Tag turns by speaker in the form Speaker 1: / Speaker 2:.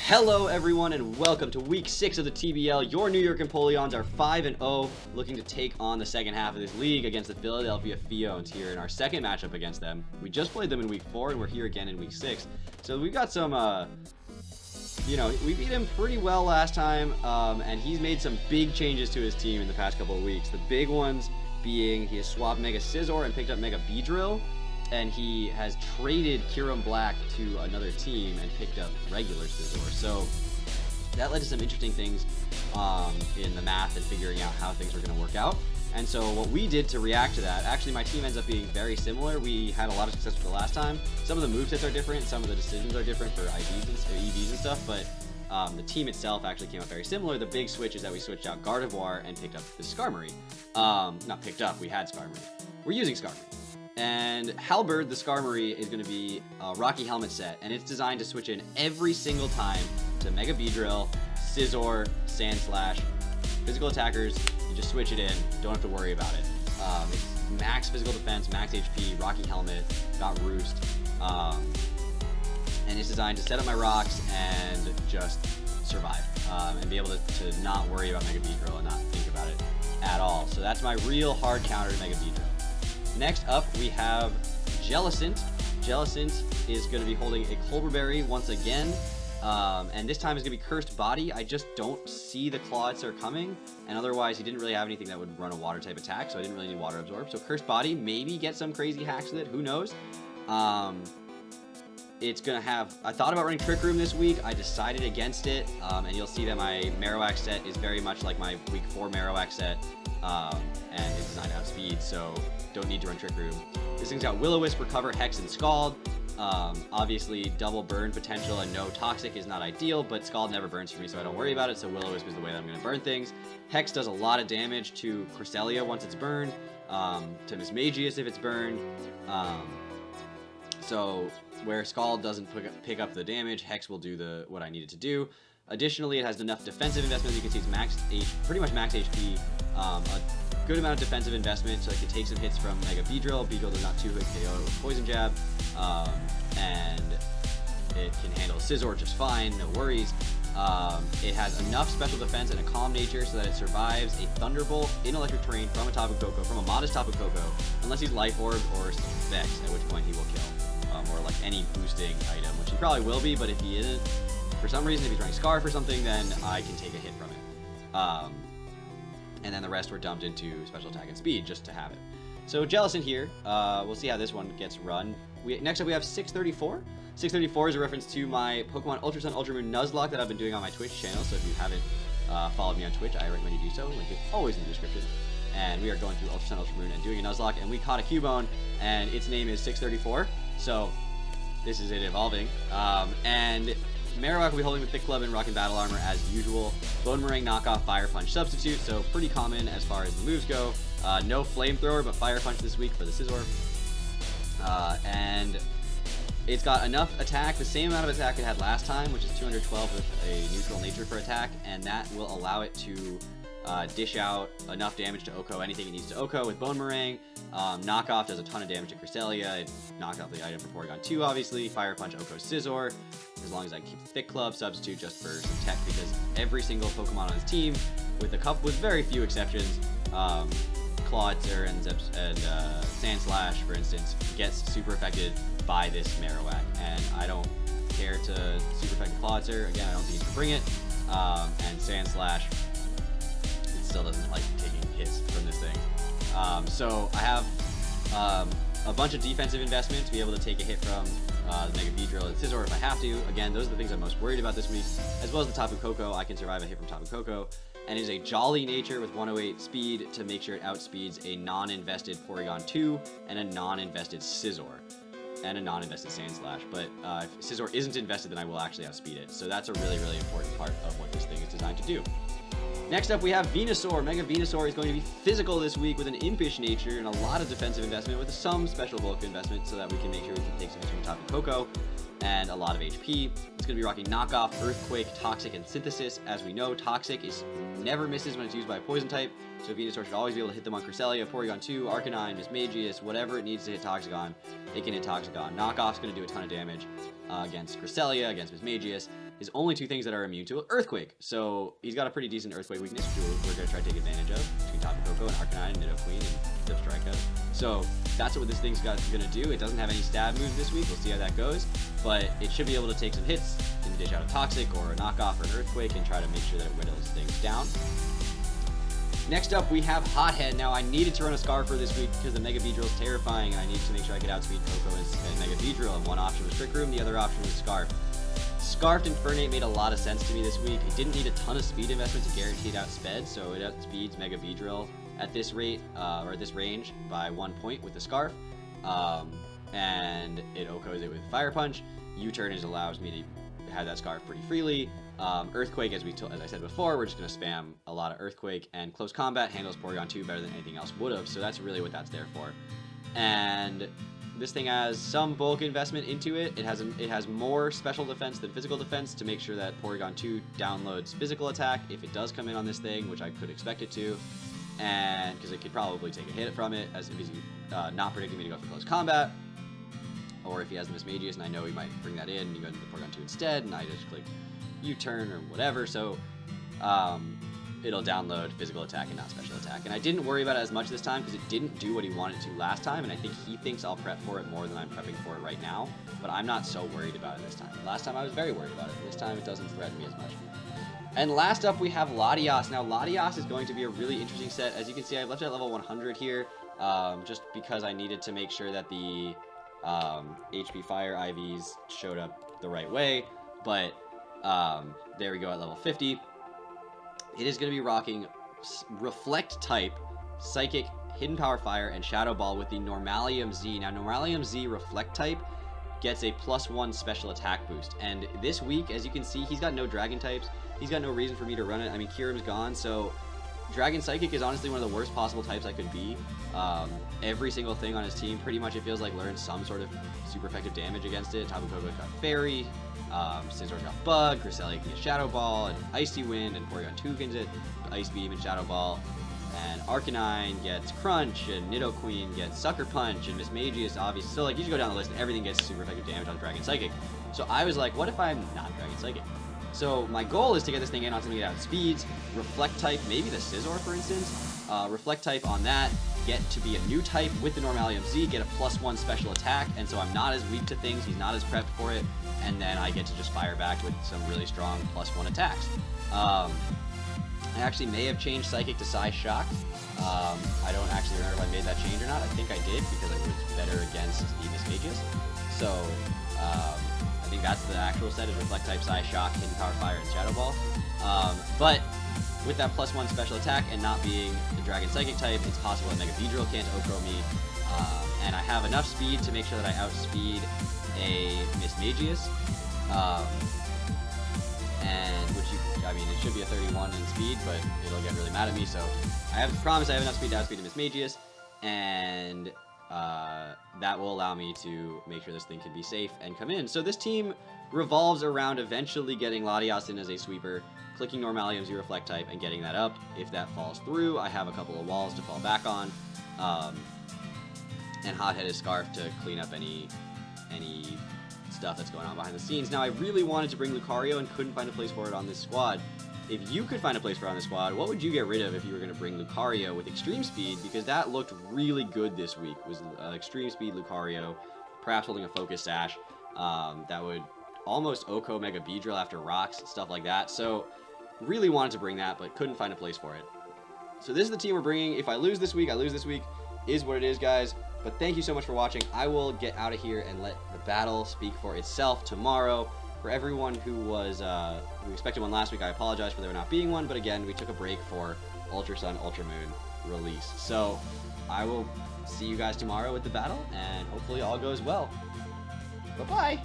Speaker 1: Hello everyone and welcome to week 6 of the TBL. Your New York Empoleons are 5-0, looking to take on the second half of this league against the Philadelphia Phiones here in our second matchup against them. We just played them in week 4 and we're here again in week 6. So we've got some, we beat him pretty well last time, and he's made some big changes to his team in the past couple of weeks. The big ones being he has swapped Mega Scizor and picked up Mega Beedrill. And he has traded Kiram Black to another team and picked up regular Scizor. So that led to some interesting things in the math and figuring out how things were going to work out. And so what we did to react to that, actually my team ends up being very similar. We had a lot of success with the last time. Some of the movesets are different, some of the decisions are different for IVs or EVs and stuff, but the team itself actually came out very similar. The big switch is that we switched out Gardevoir and picked up the Skarmory. Not picked up, we had Skarmory. We're using Skarmory. And Halberd, the Skarmory, is going to be a Rocky Helmet set, and it's designed to switch in every single time to Mega Beedrill, Scizor, Sandslash, physical attackers. You just switch it in, don't have to worry about it. It's max physical defense, max HP, Rocky Helmet, got Roost, and it's designed to set up my rocks and just survive, and be able to not worry about Mega Beedrill and not think about it at all. So that's my real hard counter to Mega Beedrill. Next up, we have Jellicent. Jellicent is going to be holding a Colberberry once again, and this time is going to be Cursed Body. I just don't see the Clawitzer coming, and otherwise he didn't really have anything that would run a water type attack, so I didn't really need Water Absorb. So Cursed Body, maybe get some crazy hacks with it, who knows? It's going to have, I thought about running Trick Room this week, I decided against it, and you'll see that my Marowak set is very much like my week 4 Marowak set, and it's designed to outspeed, so don't need to run Trick Room. This thing's got Will-O-Wisp, Recover, Hex, and Scald. Obviously, double burn potential and no Toxic is not ideal, but Scald never burns for me, so I don't worry about it, so Will-O-Wisp is the way that I'm going to burn things. Hex does a lot of damage to Cresselia once it's burned, to Mismagius if it's burned. So where Scald doesn't pick up the damage, Hex will do what I need it to do. Additionally, it has enough defensive investment. You can see it's pretty much max HP. A good amount of defensive investment, so it can take some hits from Mega Beedrill. Beedrill does not 2-hit KO with Poison Jab, and it can handle Scizor just fine, no worries. It has enough special defense and a calm nature so that it survives a Thunderbolt in electric terrain from a Tapu Koko, from a modest Tapu Koko, unless he's Life Orb or Vex, at which point he will kill, or like any boosting item, which he probably will be, but if he isn't, for some reason, if he's running Scarf or something, then I can take a hit from it. And then the rest were dumped into Special Attack and Speed just to have it. So Jellicent here, we'll see how this one gets run. Next up we have 634. 634 is a reference to my Pokemon Ultra Sun Ultra Moon Nuzlocke that I've been doing on my Twitch channel, so if you haven't followed me on Twitch, I recommend you do so. Link is always in the description. And we are going through Ultra Sun Ultra Moon and doing a Nuzlocke, and we caught a Cubone, and its name is 634, so this is it evolving. And Marowak will be holding the Thick Club and Rockin' Battle Armor as usual. Bone Meringue knockoff, Fire Punch substitute, so pretty common as far as the moves go. No Flamethrower, but Fire Punch this week for the Scizor. And it's got enough attack, the same amount of attack it had last time, which is 212 with a neutral nature for attack, and that will allow it to dish out enough damage to OHKO anything it needs to OHKO with Bone Meringue. Knockoff does a ton of damage to Cresselia. It knocked off the item for Porygon 2, obviously. Fire Punch OHKO Scizor, as long as I keep the Thick Club substitute just for some tech, because every single Pokemon on his team, with very few exceptions, Clawitzer and Sandslash, for instance, gets super affected by this Marowak, and I don't care to super affect the Clawitzer. Again, I don't think he can bring it, and Sandslash, it still doesn't like taking hits from this thing. So I have a bunch of defensive investment to be able to take a hit from the Mega Beedrill and Scizor if I have to. Again, those are the things I'm most worried about this week, as well as the Tapu Koko. I can survive a hit from Tapu Koko. And it is a Jolly nature with 108 speed to make sure it outspeeds a non-invested Porygon 2 and a non-invested Scizor and a non-invested Sandslash. But if Scizor isn't invested, then I will actually outspeed it. So that's a really, really important part of what this thing is designed to do. Next up, we have Venusaur. Mega Venusaur is going to be physical this week with an impish nature and a lot of defensive investment with some special bulk investment so that we can make sure we can take some hits from Tapu Koko and a lot of HP. It's going to be rocking Knockoff, Earthquake, Toxic, and Synthesis. As we know, Toxic never misses when it's used by a Poison type, so Venusaur should always be able to hit them on Cresselia, Porygon 2, Arcanine, Mismagius, whatever it needs to hit Toxic on, it can hit Toxic on. Knockoff's going to do a ton of damage against Cresselia, against Mismagius, his only 2 things that are immune to Earthquake. So he's got a pretty decent Earthquake weakness, which we're going to try to take advantage of between Tapu Koko and Arcanine and Nidoqueen and Dip Strikeout. So that's what this thing's going to do. It doesn't have any stab moves this week. We'll see how that goes. But it should be able to take some hits and dish out a Toxic or a Knockoff or an Earthquake and try to make sure that it whittles things down. Next up, we have Hothead. Now, I needed to run a Scarfer this week because the Mega Beedrill is terrifying, and I needed to make sure I could outspeed Koko and Mega Beedrill. And one option was Trick Room, the other option was Scarf. Scarfed Infernape made a lot of sense to me this week. It didn't need a ton of speed investment to guarantee it outsped, so it outspeeds Mega Beedrill at this rate, or at this range, by 1 point with the Scarf. And it OHKOs it with Fire Punch. U-turn allows me to have that Scarf pretty freely. Earthquake, as I said before, we're just going to spam a lot of Earthquake, and Close Combat handles Porygon 2 better than anything else would have, so that's really what that's there for. And this thing has some bulk investment into it. It has more special defense than physical defense to make sure that Porygon 2 downloads physical attack if it does come in on this thing, which I could expect it to, and because it could probably take a hit from it, as if he's not predicting me to go for Close Combat, or if he has the Mismagius, and I know he might bring that in, and you go into the Porygon 2 instead, and I just click U-turn or whatever, so it'll download physical attack and not special attack. And I didn't worry about it as much this time because it didn't do what he wanted to last time, and I think he thinks I'll prep for it more than I'm prepping for it right now, but I'm not so worried about it this time. Last time I was very worried about it. This time it doesn't threaten me as much. And last up we have Latias. Now Latias is going to be a really interesting set. As you can see, I've left it at level 100 here, just because I needed to make sure that the HP Fire IVs showed up the right way, but there we go at level 50. It is going to be rocking Reflect type, Psychic, Hidden Power Fire, and Shadow Ball with the Normalium Z. Now Normalium Z Reflect type gets a +1 special attack boost, and this week, as you can see, he's got no Dragon types. He's got no reason for me to run it. I mean, Kyurem's gone, so Dragon Psychic is honestly one of the worst possible types I could be. Every single thing on his team, pretty much it feels like, learns some sort of super effective damage against it. Tapu Koko's got Fairy, Scizor's got Bug, Cresselia can get Shadow Ball, and Icy Wind, and Porygon 2 can get Ice Beam and Shadow Ball, and Arcanine gets Crunch, and Nidoqueen gets Sucker Punch, and Mismagius, obviously. So, like, you should go down the list, and everything gets super effective damage on Dragon Psychic. So I was like, what if I'm not Dragon Psychic? So my goal is to get this thing in on something that outspeeds, Reflect type, maybe the Scizor, for instance. Reflect type on that, get to be a new type with the Normalium Z, get a +1 special attack, and so I'm not as weak to things, he's not as prepped for it, and then I get to just fire back with some really strong +1 attacks. I actually may have changed Psychic to Psy Shock. I don't actually remember if I made that change or not. I think I did because I was better against the Mismagius. So I think that's the actual set, is Reflect type, Psy Shock, Hidden Power Fire, and Shadow Ball. But with that +1 special attack and not being the Dragon Psychic type, it's possible that Mega Beedrill can't OHKO me. And I have enough speed to make sure that I outspeed a Mismagius. And which I mean, it should be a 31 in speed, but it'll get really mad at me. So I have to promise I have enough speed to outspeed a Mismagius, and that will allow me to make sure this thing can be safe and come in. So this team revolves around eventually getting Latias in as a sweeper, clicking Normalium Z Reflect type, and getting that up. If that falls through, I have a couple of walls to fall back on, and Hothead is Scarf to clean up any stuff that's going on behind the scenes. Now, I really wanted to bring Lucario and couldn't find a place for it on this squad. If you could find a place for it on this squad, what would you get rid of if you were going to bring Lucario with Extreme Speed? Because that looked really good this week, was Extreme Speed Lucario, perhaps holding a Focus Sash. That would almost OHKO Mega Beedrill after rocks, stuff like that. So, really wanted to bring that, but couldn't find a place for it. So this is the team we're bringing. If I lose this week, I lose this week. Is what it is, guys. But thank you so much for watching. I will get out of here and let the battle speak for itself tomorrow. For everyone who was who expected one last week, I apologize for there not being one. But again, we took a break for Ultra Sun, Ultra Moon release. So I will see you guys tomorrow with the battle, and hopefully all goes well. Bye-bye.